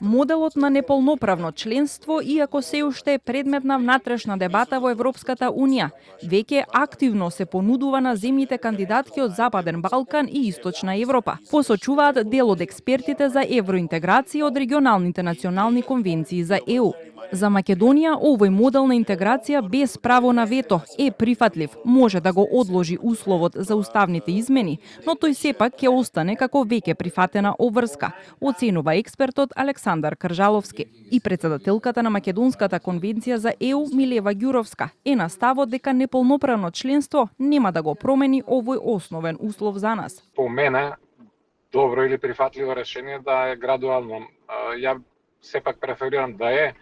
Моделот на неполноправно членство, иако се уште е предмет на внатрешна дебата во Европската Унија, веќе активно се понудува на земјите кандидатки од Западен Балкан и Источна Европа. Посочуваат дел од експертите за евроинтеграција од регионалните национални конвенции за ЕУ. За Македонија овој модел на интеграција без право на вето е прифатлив, може да го одложи условот за уставните измени, но тој сепак ќе остане како веќе прифатена обврска, оценува експертот Александар Кржаловски. И председателката на Македонската конвенција за ЕУ Милева Ѓуровска е на ставот дека неполноправно членство нема да го промени овој основен услов за нас. По мене добро или прифатливо решение да е градуално. Ја сепак преферирам да е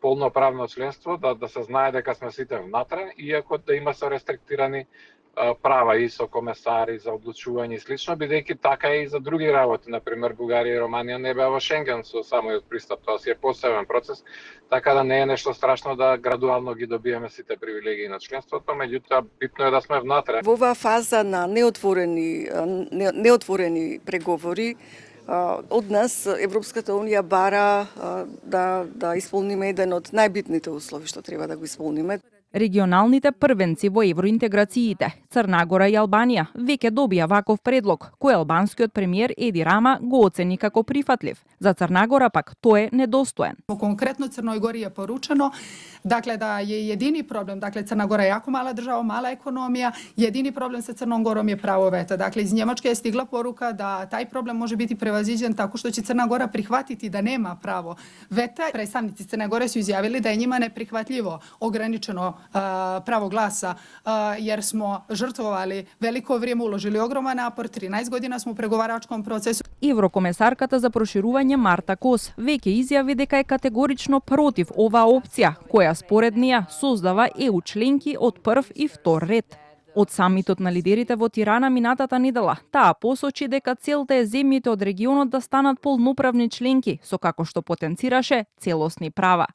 полноправно членство, да се знае дека сме сите внатре, иако да има се рестриктирани права и со комесари за одлучување и слично, бидејќи така е и за други работи, например Бугарија и Романија не беа во Шенген со самиот пристап, тоа си е посебен процес, така да не е нешто страшно да градуално ги добиеме сите привилегии на членството, меѓутоа битно е да сме внатре. Во оваа фаза на неотворени преговори, од нас Европската Унија бара да исполниме еден од најбитните услови што треба да го исполниме. Регионалните првенци во евроинтеграциите, Црна Гора и Албанија, веќе добија ваков предлог, кој албанскиот премиер Еди Рама го оцени како прифатлив. За Црна Гора пак тој е недостоен. Конкретно Црној Гори е поручено да е едини проблем, Црна Гора е јако мала држава, мала економија, едини проблем со Црном Гором е право вето. Из Немачка е стигла порука да тај проблем може бити превазиđен тако што ќе Црна Гора прихватити да нема право вето. Представници Црне Горе су изјавили да е њима неприхватливо ограничено право гласа, jer smo žrtvovali veliko vrijeme, uložili ogroman napor, 13 godina smo u pregovaračkom procesu. Еврокомесарката за проширување Марта Кос веќе изјави дека е категорично против оваа опција, која според неа создава ЕУ членки од прв и втор ред. Од самитот на лидерите во Тирана минатата недела, таа посочи дека целта е земјите од регионот да станат полноправни членки, со како што потенцираше целосни права.